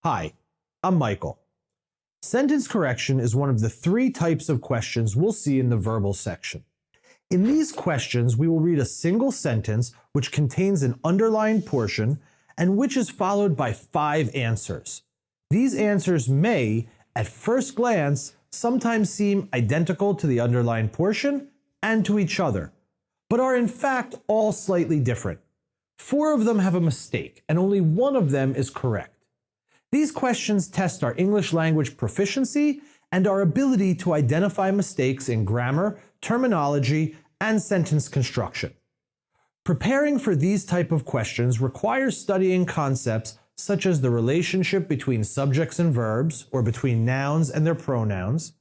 Hi, I'm Michael. Sentence correction is one of the three types of questions we'll see in the verbal section. In these questions, we will read a single sentence which contains an underlined portion and which is followed by 5 answers. These answers may, at first glance, sometimes seem identical to the underlined portion and to each other, but are in fact all slightly different. 4 of them have a mistake, and only 1 of them is correct. These questions test our English language proficiency and our ability to identify mistakes in grammar, terminology, and sentence construction. Preparing for these type of questions requires studying concepts such as the relationship between subjects and verbs, or between nouns and their pronouns,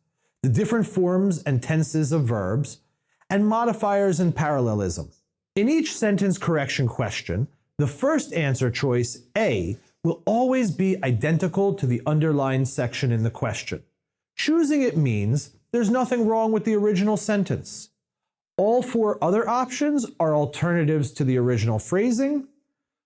the different forms and tenses of verbs, and modifiers and parallelism. In each sentence correction question, the first answer choice, A, will always be identical to the underlined section in the question. Choosing it means there's nothing wrong with the original sentence. All 4 other options are alternatives to the original phrasing,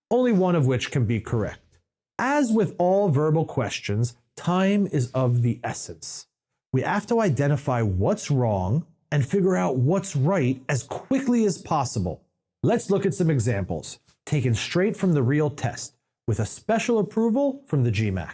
only one of which can be correct. As with all verbal questions, time is of the essence. We have to identify what's wrong and figure out what's right as quickly as possible. Let's look at some examples, taken straight from the real test, with a special approval from the GMAT.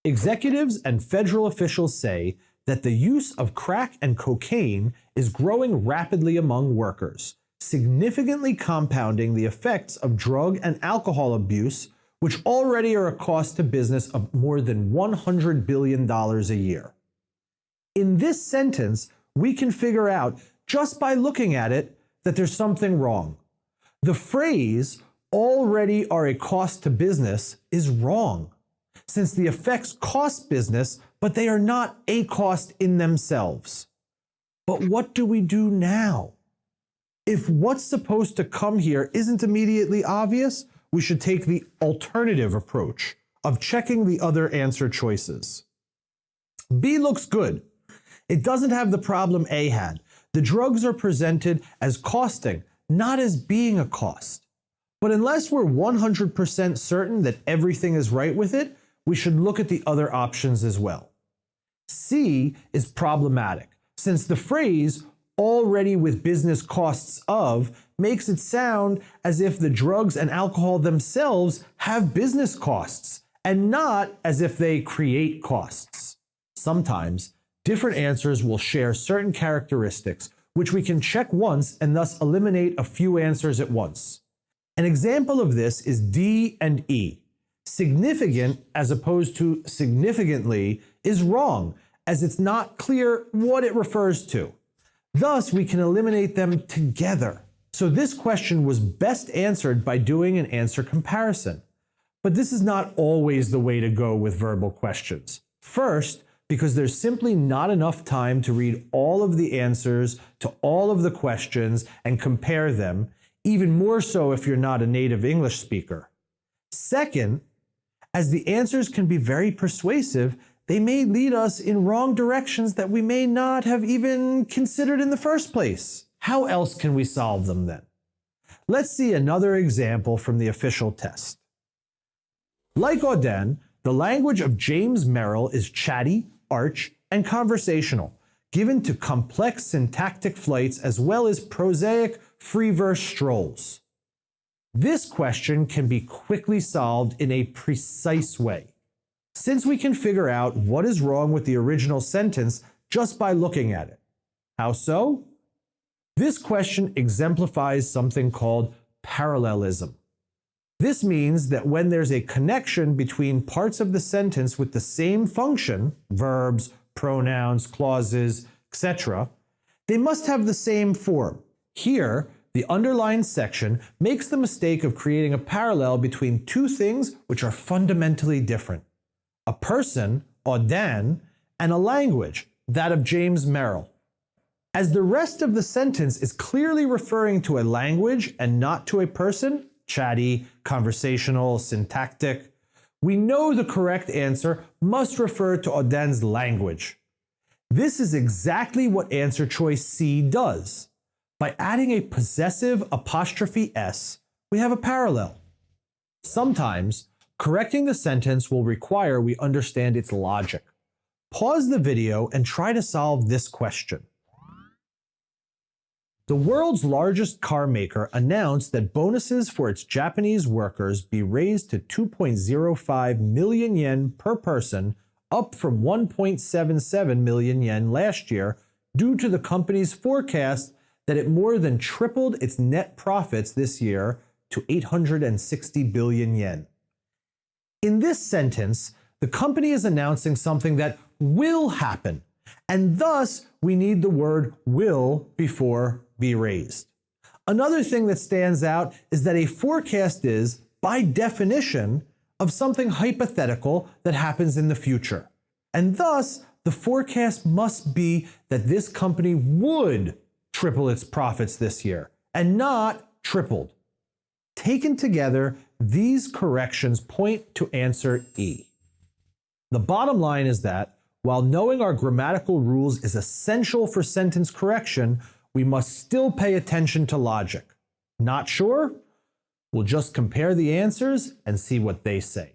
Executives and federal officials say that the use of crack and cocaine is growing rapidly among workers, significantly compounding the effects of drug and alcohol abuse, which already are a cost to business of more than $100 billion a year. In this sentence, we can figure out, just by looking at it, that there's something wrong. The phrase, already are a cost to business, is wrong, since the effects cost business, but they are not a cost in themselves. But what do we do now? If what's supposed to come here isn't immediately obvious, we should take the alternative approach of checking the other answer choices. B looks good. It doesn't have the problem A had. The drugs are presented as costing, not as being a cost. But unless we're 100% certain that everything is right with it, we should look at the other options as well. C is problematic, since the phrase, already with business costs of, makes it sound as if the drugs and alcohol themselves have business costs, and not as if they create costs. Sometimes, different answers will share certain characteristics, which we can check once and thus eliminate a few answers at once. An example of this is D and E. Significant as opposed to significantly is wrong, as it's not clear what it refers to. Thus, we can eliminate them together. So this question was best answered by doing an answer comparison. But this is not always the way to go with verbal questions. First, because there's simply not enough time to read all of the answers to all of the questions and compare them, even more so if you're not a native English speaker. Second, as the answers can be very persuasive, they may lead us in wrong directions that we may not have even considered in the first place. How else can we solve them then? Let's see another example from the official test. Like Auden, the language of James Merrill is chatty, arch, and conversational, given to complex syntactic flights as well as prosaic free verse strolls. This question can be quickly solved in a precise way, since we can figure out what is wrong with the original sentence just by looking at it. How so? This question exemplifies something called parallelism. This means that when there's a connection between parts of the sentence with the same function, verbs, pronouns, clauses, etc., they must have the same form. Here, the underlined section makes the mistake of creating a parallel between 2 things which are fundamentally different: a person, Auden, and a language, that of James Merrill. As the rest of the sentence is clearly referring to a language and not to a person, chatty, conversational, syntactic, we know the correct answer must refer to Auden's language. This is exactly what answer choice C does. By adding a possessive apostrophe S, we have a parallel. Sometimes, Correcting the sentence will require we understand its logic. Pause the video and try to solve this question. The world's largest car maker announced that bonuses for its Japanese workers be raised to 2.05 million yen per person, up from 1.77 million yen last year, due to the company's forecast that it more than tripled its net profits this year to 860 billion yen. In this sentence, the company is announcing something that will happen, and thus we need the word will before be raised. Another thing that stands out is that a forecast is, by definition, of something hypothetical that happens in the future. And thus, the forecast must be that this company would triple its profits this year, and not tripled. Taken together, these corrections point to answer E. The bottom line is that, while knowing our grammatical rules is essential for sentence correction, we must still pay attention to logic. Not sure? We'll just compare the answers and see what they say.